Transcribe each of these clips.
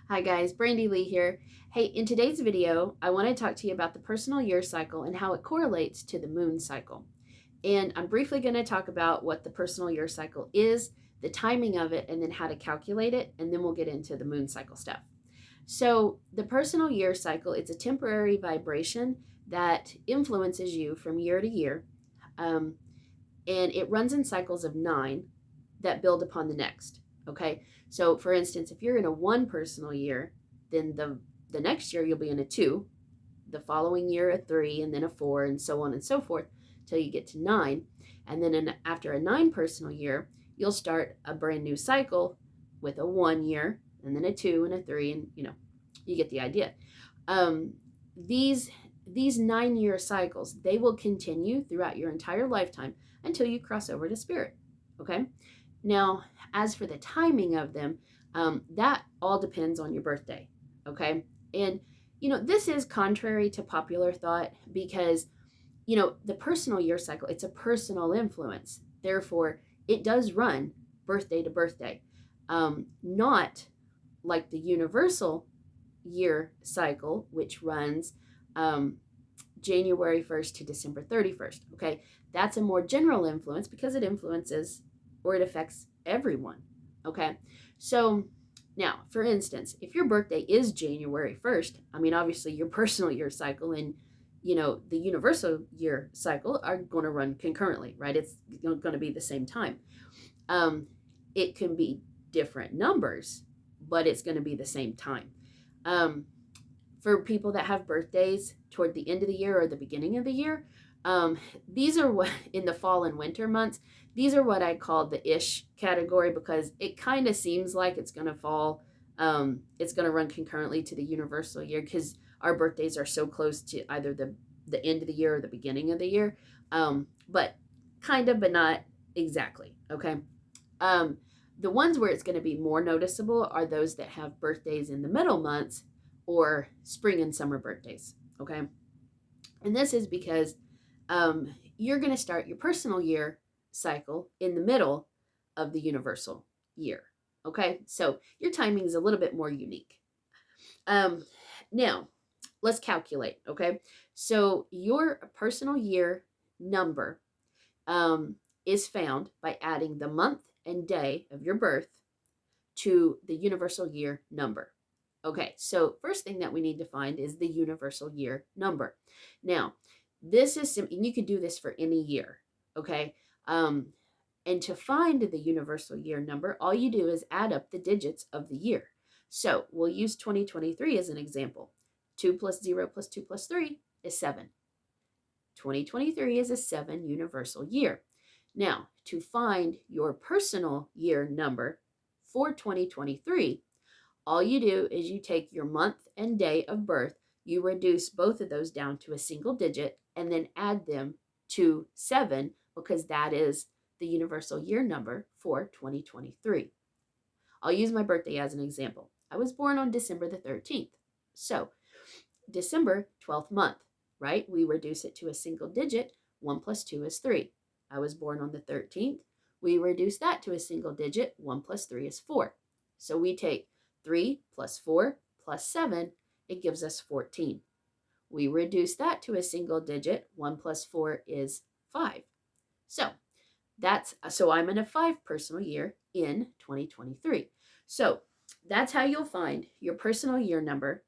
Hi guys, Brandy Lee here. Hey, in today's video, I want to talk to you about the personal year cycle and how it correlates to the moon cycle. And I'm briefly going to talk about what the personal year cycle is, the timing of it, and then how to calculate it, and then we'll get into the moon cycle stuff. So, the personal year cycle, it's a temporary vibration that influences you from year to year, um, and it runs in cycles of 9 that build upon the next. Okay, so for instance, if you're in a 1 personal year, then the next year you'll be in a 2, the following year a 3, and then a 4, and so on and so forth till you get to 9. And then after a 9 personal year, you'll start a brand new cycle with a 1 year, and then a 2 and a 3, and you get the idea. Um, these 9-year cycles, they will continue throughout your entire lifetime until you cross over to spirit. Okay, now as for the timing of them, that all depends on your birthday. Okay, and this is contrary to popular thought because the personal year cycle, it's a personal influence, therefore it does run birthday to birthday, not like the universal year cycle, which runs January 1st to December 31st. Okay, that's a more general influence because it influences or it affects everyone. Okay, so now, for instance, if your birthday is January 1st, I mean, obviously your personal year cycle and the universal year cycle are going to run concurrently, right? It's going to be the same time. It can be different numbers, but it's going to be the same time. For people that have birthdays toward the end of the year or the beginning of the year, these are what in the fall and winter months, these are what I call the ish category because it kind of seems like it's going to fall, it's going to run concurrently to the universal year because our birthdays are so close to either the end of the year or the beginning of the year, but kind of, but not exactly. Okay. The ones where it's going to be more noticeable are those that have birthdays in the middle months or spring and summer birthdays. Okay. And this is because you're going to start your personal year cycle in the middle of the universal year. Okay. So your timing is a little bit more unique. Now, let's calculate. Okay. So your personal year number is found by adding the month and day of your birth to the universal year number. Okay, so first thing that we need to find is the universal year number. Now, this is simple. You can do this for any year, okay? And to find the universal year number, all you do is add up the digits of the year. So we'll use 2023 as an example. 2 plus 0 plus 2 plus 3 is 7. 2023 is a 7 universal year. Now, to find your personal year number for 2023, all you do is you take your month and day of birth, you reduce both of those down to a single digit, and then add them to 7 because that is the universal year number for 2023. I'll use my birthday as an example. I was born on December the 13th. So, December, 12th month, right? We reduce it to a single digit. 1 plus 2 is 3. I was born on the 13th. We reduce that to a single digit. 1 plus 3 is 4. So we take 3 plus 4 plus 7. It gives us 14. We reduce that to a single digit. 1 plus 4 is 5. So I'm in a 5 personal year in 2023. So that's how you'll find your personal year number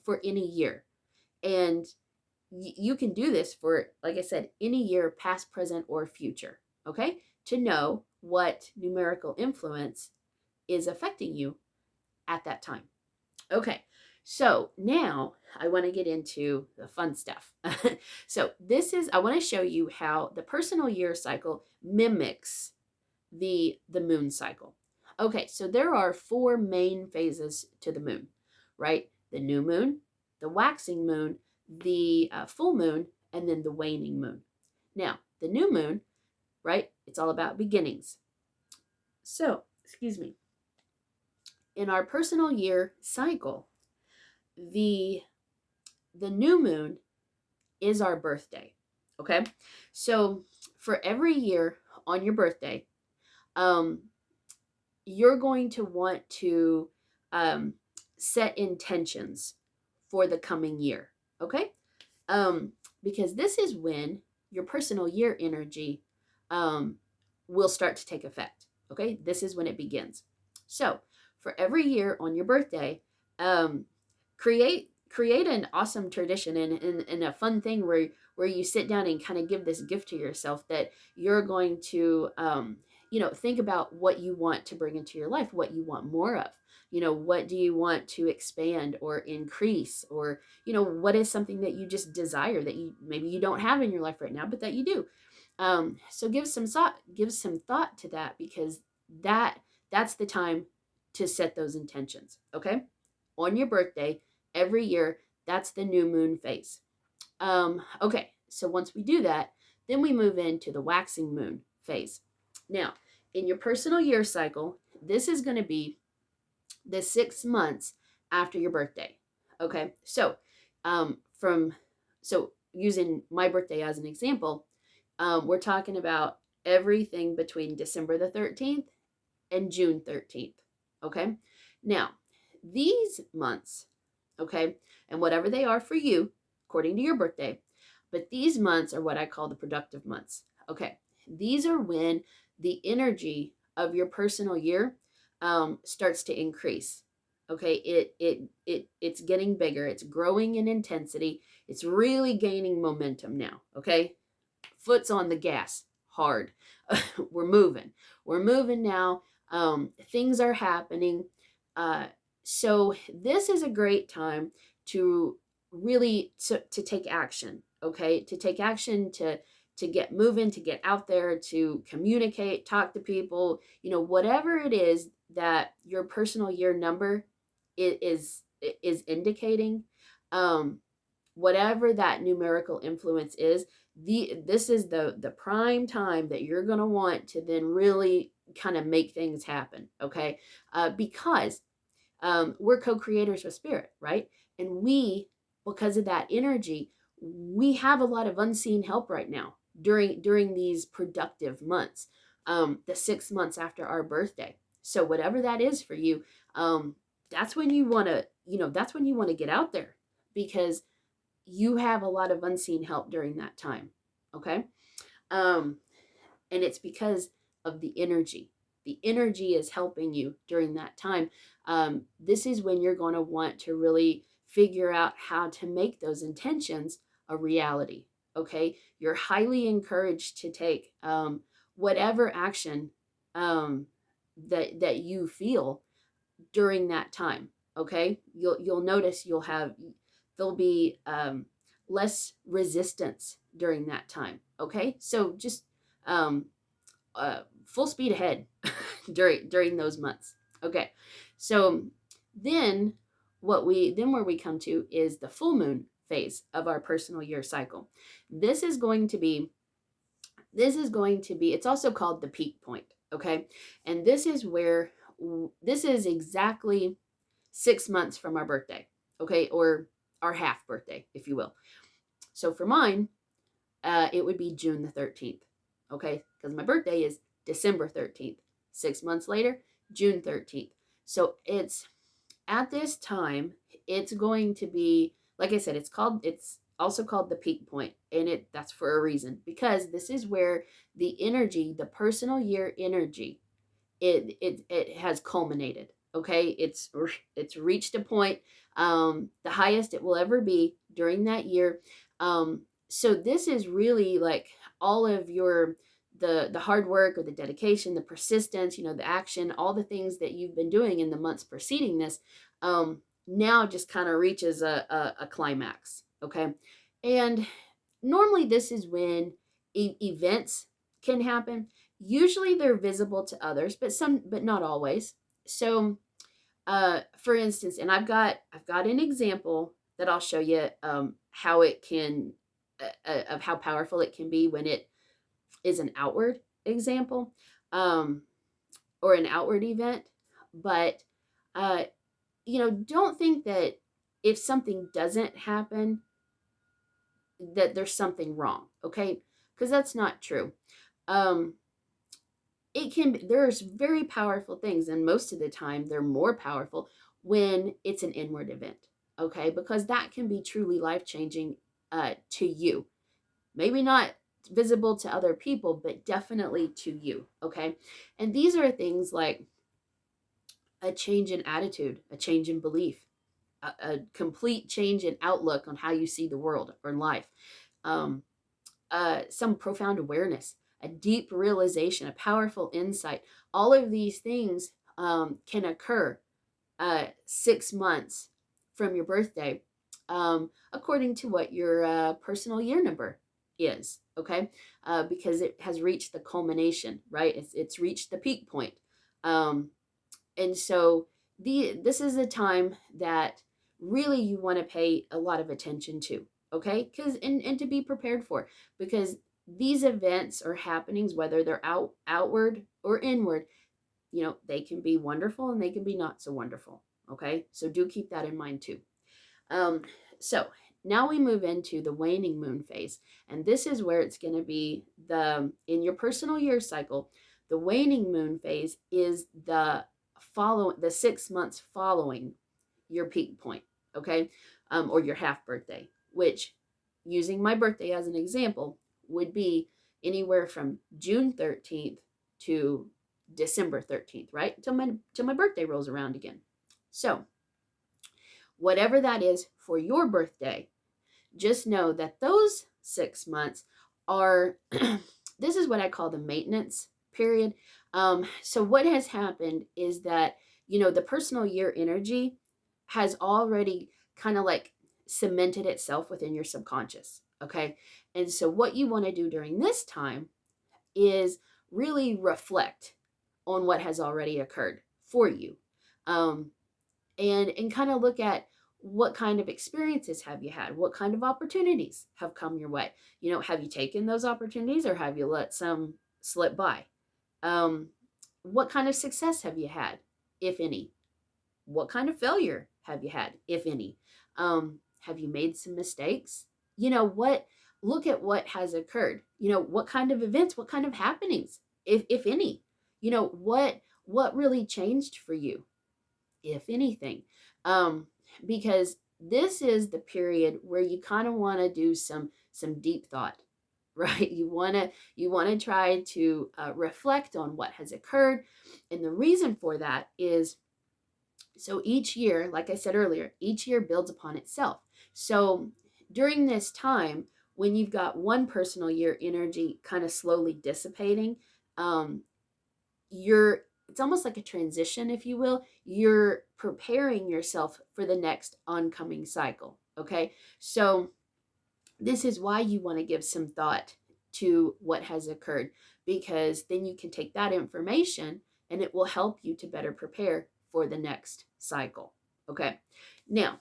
for any year. And you can do this for, like I said, any year, past, present, or future, okay? To know what numerical influence is affecting you at that time. Okay, so now I want to get into the fun stuff. So I want to show you how the personal year cycle mimics the moon cycle. Okay, so there are 4 main phases to the moon, right? The new moon, the waxing moon, the full moon, and then the waning moon. Now, the new moon, right? It's all about beginnings. So, excuse me. In our personal year cycle, the new moon is our birthday. Okay? So, for every year on your birthday, you're going to want to set intentions for the coming year. Okay. Um, because this is when your personal year energy um, will start to take effect. Okay, this is when it begins. So for every year on your birthday, um, create an awesome tradition and a fun thing where you sit down and kind of give this gift to yourself that you're going to think about what you want to bring into your life, what you want more of. What do you want to expand or increase, or what is something that you just desire that you maybe you don't have in your life right now, but that you do. So give some thought to that, because that's the time to set those intentions. Okay, on your birthday every year, that's the new moon phase. Okay, so once we do that, then we move into the waxing moon phase. Now, in your personal year cycle, this is going to be the 6 months after your birthday. Okay, so from so using my birthday as an example, we're talking about everything between December the 13th and June 13th. Okay, now these months, okay, and whatever they are for you, according to your birthday, but these months are what I call the productive months. Okay, these are when the energy of your personal year starts to increase. Okay, it's getting bigger. It's growing in intensity. It's really gaining momentum now. Okay, foot's on the gas hard. We're moving. We're moving now. Things are happening. Uh, so this is a great time to really to take action. Okay, to take action, to get moving, to get out there, to communicate, talk to people. Whatever it is that your personal year number is indicating. Um, Whatever that numerical influence is, this is the prime time that you're going to want to then really kind of make things happen. Okay, because we're co-creators with spirit, right? And because of that energy, we have a lot of unseen help right now during these productive months, the 6 months after our birthday. So whatever that is for you, that's when you want to that's when you want to get out there, because you have a lot of unseen help during that time. Okay, um and it's because of the energy is helping you during that time. This is when you're going to want to really figure out how to make those intentions a reality. Okay, you're highly encouraged to take whatever action that you feel during that time. Okay, you'll notice there'll be less resistance during that time. Okay, so just um, full speed ahead during those months. Okay, so then where we come to is the full moon phase of our personal year cycle. This is going to be it's also called the peak point. Okay, and this is exactly 6 months from our birthday. Okay, or our half birthday, if you will. So for mine, it would be June the 13th. Okay, because my birthday is December 13th. 6 months later, June 13th. So it's at this time, it's going to be, like I said, it's also called the peak point, and that's for a reason, because this is where the personal year energy, it has culminated. Okay, it's reached a point, the highest it will ever be during that year. So this is really like all of the hard work, or the dedication, the persistence, the action, all the things that you've been doing in the months preceding this, now just kind of reaches a climax. Okay, and normally this is when events can happen. Usually they're visible to others, but not always. So for instance, and I've got an example that I'll show you, how it can of how powerful it can be when it is an outward example, um, or an outward event. But uh, don't think that if something doesn't happen, that there's something wrong. Okay, because that's not true. Um, there's very powerful things, and most of the time they're more powerful when it's an inward event, okay? Because that can be truly life-changing to you. Maybe not visible to other people, but definitely to you, okay? And these are things like a change in attitude, a change in belief, a complete change in outlook on how you see the world or life, um, some profound awareness, a deep realization, a powerful insight. All of these things can occur 6 months from your birthday, according to what your personal year number is, okay? Because it has reached the culmination, right? It's reached the peak point. And so this is a time that really you want to pay a lot of attention to, okay? Because and to be prepared for, because these events or happenings, whether they're outward or inward, they can be wonderful and they can be not so wonderful, okay? So do keep that in mind too. Um, so now we move into the waning moon phase, and this is where it's going to be in your personal year cycle. The waning moon phase is the 6 months following your peak point, okay? Or your half birthday, which, using my birthday as an example, would be anywhere from June 13th to December 13th, right? Till my birthday rolls around again. So whatever that is for your birthday, just know that those 6 months are, this is what I call the maintenance period. So what has happened is that, the personal year energy has already kind of like cemented itself within your subconscious. Okay. And so what you want to do during this time is really reflect on what has already occurred for you. And kind of look at what kind of experiences have you had? What kind of opportunities have come your way? Have you taken those opportunities or have you let some slip by? What kind of success have you had, if any? What kind of failure have you had, if any? Have you made some mistakes? Look at what has occurred. What kind of events, what kind of happenings, if any? What really changed for you, if anything? Because this is the period where you kind of want to do some deep thought, right? You want to try to reflect on what has occurred, and the reason for that is, so each year, like I said earlier, each year builds upon itself. So during this time, when you've got one personal year energy kind of slowly dissipating, um, it's almost like a transition, if you will. You're preparing yourself for the next oncoming cycle. Okay. So this is why you want to give some thought to what has occurred, because then you can take that information and it will help you to better prepare for the next cycle. Okay. Now,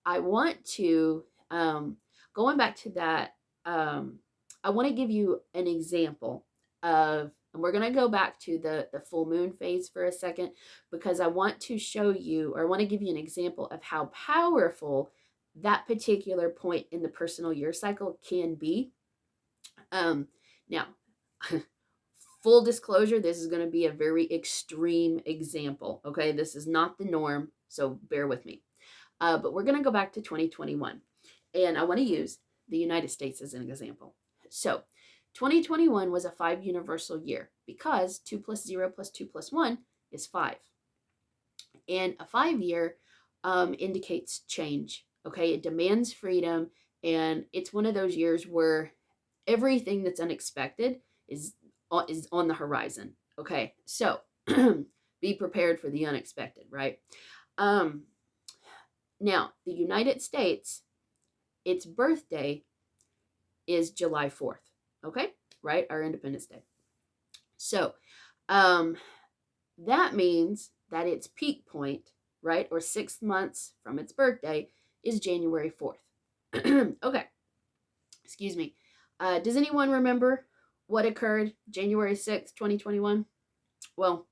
I want to, going back to that, I want to give you an example of, and we're going to go back to the full moon phase for a second, because I want to show you, or I want to give you an example of how powerful that particular point in the personal year cycle can be. Now, full disclosure, this is going to be a very extreme example. Okay, this is not the norm, so bear with me. But we're going to go back to 2021, and I want to use the United States as an example. So 2021 was a 5 universal year, because 2 plus 0 plus 2 plus 1 is 5. And a 5-year indicates change. Okay, it demands freedom, and it's one of those years where everything that's unexpected is on the horizon. Okay, so be prepared for the unexpected, right? Now, the United States, its birthday is July 4th. Okay, right? Our Independence Day. So that means that its peak point, right, or 6 months from its birthday, is January 4th. Okay, excuse me. Does anyone remember what occurred January 6th, 2021? Well,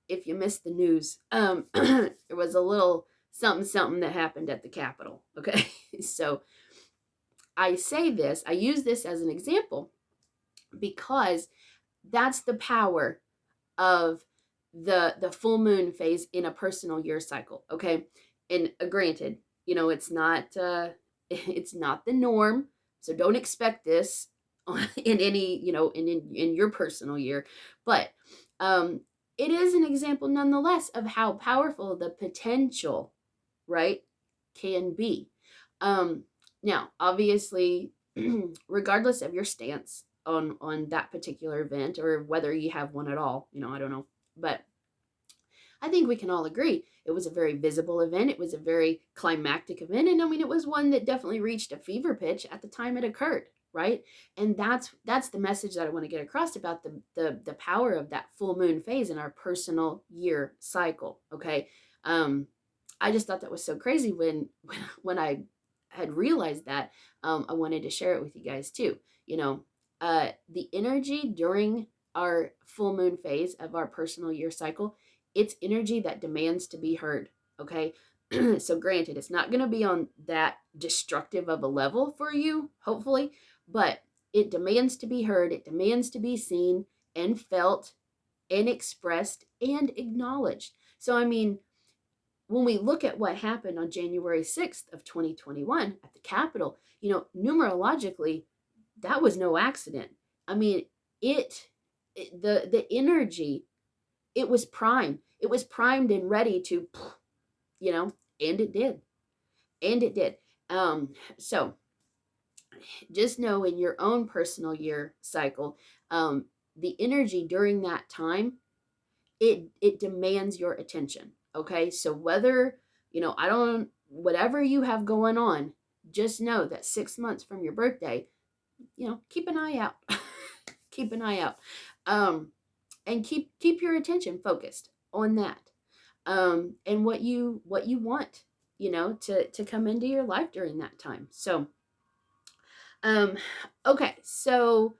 if you missed the news, there was a little something that happened at the Capitol. Okay, so I use this as an example because that's the power of the full moon phase in a personal year cycle, okay? And granted, it's not it's not the norm, so don't expect this in any, in your personal year, but um it is an example nonetheless of how powerful the potential, right, can be. Um Now, obviously, regardless of your stance on that particular event, or whether you have one at all, I don't know, but I think we can all agree it was a very visible event. It was a very climactic event. And I mean, it was one that definitely reached a fever pitch at the time it occurred, right? And that's the message that I want to get across about the power of that full moon phase in our personal year cycle. Okay. I just thought that was so crazy when I had realized that. I wanted to share it with you guys too. The energy during our full moon phase of our personal year cycle, it's energy that demands to be heard. Okay. So granted, it's not going to be on that destructive of a level for you, hopefully, but it demands to be heard. It demands to be seen and felt and expressed and acknowledged. So, I mean, when we look at what happened on January 6th of 2021 at the Capitol, numerologically, that was no accident. I mean, the energy, it was prime. It was primed and ready to, and it did. And it did. So just know in your own personal year cycle, the energy during that time, it demands your attention. Okay. So whether, I don't, whatever you have going on, just know that 6 months from your birthday, keep an eye out. Keep an eye out. And keep your attention focused on that. And what you want, to come into your life during that time. So, okay. So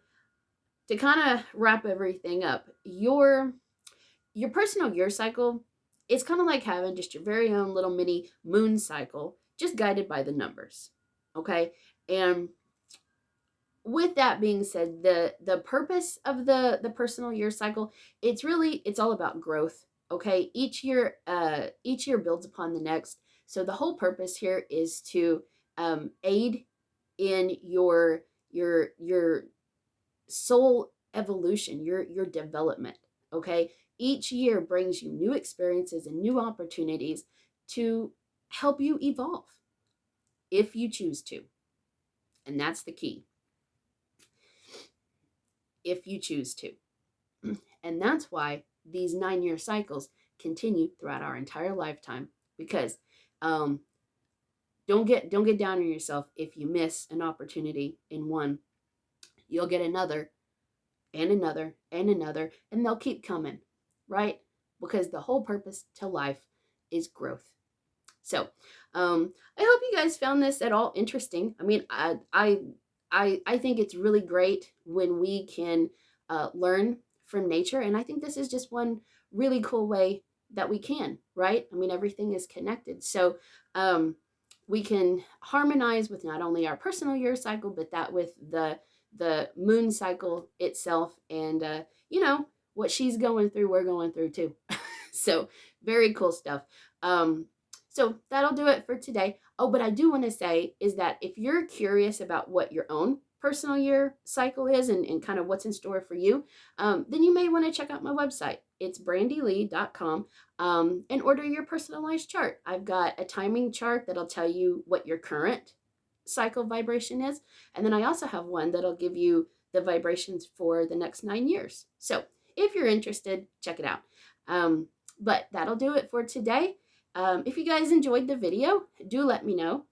to kind of wrap everything up, your personal year cycle, it's kind of like having just your very own little mini moon cycle, just guided by the numbers. Okay. And with that being said, the purpose of the personal year cycle, it's all about growth. Okay. Each year builds upon the next. So the whole purpose here is to aid in your soul evolution, your development. Okay. Each year brings you new experiences and new opportunities to help you evolve if you choose to. And that's the key. If you choose to. And that's why these 9-year cycles continue throughout our entire lifetime, because don't get down on yourself if you miss an opportunity in one. You'll get another and another and another, and they'll keep coming, right? Because the whole purpose to life is growth. So I hope you guys found this at all interesting. I mean, I think it's really great when we can learn from nature. And I think this is just one really cool way that we can, right? I mean, everything is connected. So we can harmonize with not only our personal year cycle, but that with the moon cycle itself. And, what she's going through, we're going through too. So very cool stuff. So that'll do it for today. Oh, but I do want to say is that if you're curious about what your own personal year cycle is and kind of what's in store for you, then you may want to check out my website. It's brandylee.com, and order your personalized chart. I've got a timing chart that'll tell you what your current cycle vibration is. And then I also have one that'll give you the vibrations for the next 9 years. So if you're interested, check it out. But that'll do it for today. If you guys enjoyed the video, do let me know.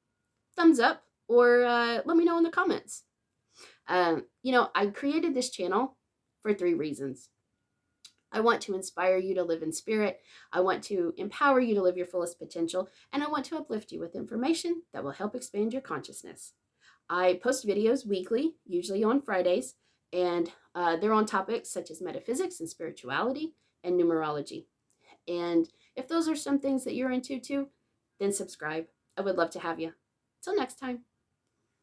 Thumbs up, or let me know in the comments. I created this channel for 3 reasons. I want to inspire you to live in spirit. I want to empower you to live your fullest potential. And I want to uplift you with information that will help expand your consciousness. I post videos weekly, usually on Fridays, and they're on topics such as metaphysics and spirituality and numerology. And if those are some things that you're into too, then subscribe. I would love to have you. Till next time.